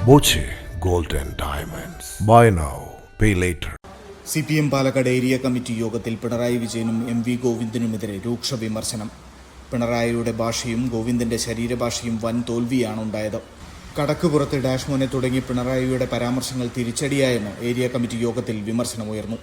Boche gold and diamonds. Buy now pay later. CPM Palakkad area committee യോഗത്തിൽ പിണറായി വിജയനും MV ഗോവിന്ദനുമെതിരെ രൂക്ഷ വിമർശനം. പിണറായിയുടെ ഭാഷയും ഗോവിന്ദന്റെ ശരീരഭാഷയും വൻ തോൽവിയാണ് ഉണ്ടായത്. കടക്കുപുറത്ത് ഡാഷ്മോനെ തുടങ്ങി പിണറായിയുടെ പരാമർശങ്ങൾ തിരിച്ചടിയായെന്ന് ഏരിയ കമ്മിറ്റി യോഗത്തിൽ വിമർശനമുയർന്നു.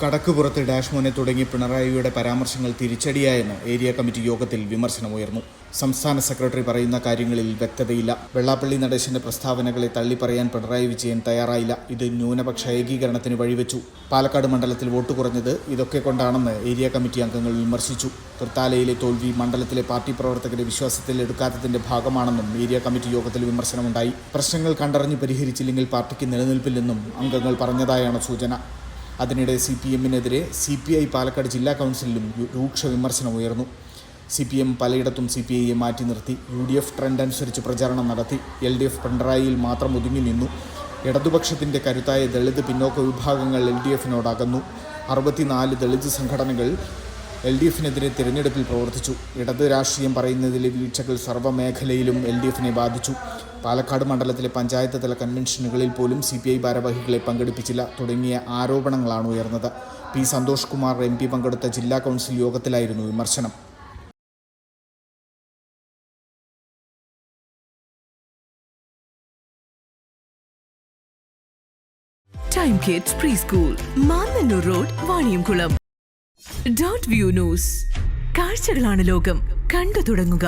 കടക്കുപുറത്ത് ഡാഷ്മോനെ തുടങ്ങി പിണറായിയുടെ പരാമർശങ്ങൾ തിരിച്ചടിയായെന്ന് ഏരിയ കമ്മിറ്റി യോഗത്തിൽ വിമർശനമുയർന്നു. സംസ്ഥാന സെക്രട്ടറി പറയുന്ന കാര്യങ്ങളിൽ വ്യക്തതയില്ല. വെള്ളാപ്പള്ളി നടേശന്റെ പ്രസ്താവനകളെ തള്ളിപ്പറയാൻ പിണറായി വിജയൻ തയ്യാറായില്ല. ഇത് ന്യൂനപക്ഷ ഏകീകരണത്തിന് വഴിവെച്ചു. പാലക്കാട് മണ്ഡലത്തിൽ വോട്ട് കുറഞ്ഞത് ഇതൊക്കെ കൊണ്ടാണെന്ന് ഏരിയ കമ്മിറ്റി അംഗങ്ങൾ വിമർശിച്ചു. തൃത്താലയിലെ തോൽവി മണ്ഡലത്തിലെ പാർട്ടി പ്രവർത്തകരെ വിശ്വാസത്തിൽ എടുക്കാത്തതിന്റെ ഭാഗമാണെന്നും ഏരിയ കമ്മിറ്റി യോഗത്തിൽ വിമർശനമുണ്ടായി. പ്രശ്നങ്ങൾ കണ്ടറിഞ്ഞ് പരിഹരിച്ചില്ലെങ്കിൽ പാർട്ടിക്ക് നിലനിൽപ്പില്ലെന്നും അംഗങ്ങൾ പറഞ്ഞതായാണ് സൂചന. അതിനിടെ CPMനെതിരെ CPI പാലക്കാട് ജില്ലാ കൗൺസിലിലും രൂക്ഷ വിമർശനമുയർന്നു. CPM പലയിടത്തും CPIയെ മാറ്റി നിർത്തി. UDF ട്രെൻഡ് അനുസരിച്ച് പ്രചാരണം നടത്തി. LDF പിണറായിയിൽ മാത്രം ഒതുങ്ങി നിന്നു. ഇടതുപക്ഷത്തിൻ്റെ കരുത്തായ ദളിത് പിന്നോക്ക വിഭാഗങ്ങൾ LDFനോടകന്നു. 64 ദളിത് സംഘടനകൾ LDFനെതിരെ തിരഞ്ഞെടുപ്പിൽ പ്രവർത്തിച്ചു. ഇടത് രാഷ്ട്രീയം പറയുന്നതിലെ വീഴ്ചകൾ സർവ്വമേഖലയിലും LDFനെ ബാധിച്ചു. പാലക്കാട് മണ്ഡലത്തിലെ പഞ്ചായത്ത് തല കൺവെൻഷനുകളിൽ പോലും CPI ഭാരവാഹികളെ പങ്കെടുപ്പിച്ചില്ല തുടങ്ങിയ ആരോപണങ്ങളാണ് ഉയർന്നത്. P. സന്തോഷ് കുമാർ MP പങ്കെടുത്ത ജില്ലാ കൗൺസിൽ യോഗത്തിലായിരുന്നു വിമർശനം. Time kids pre school, Mannannur road, Vaniyamkulam. Dot view news. കാഴ്ചകളാണ് ലോകം, കണ്ടു തുടങ്ങുക.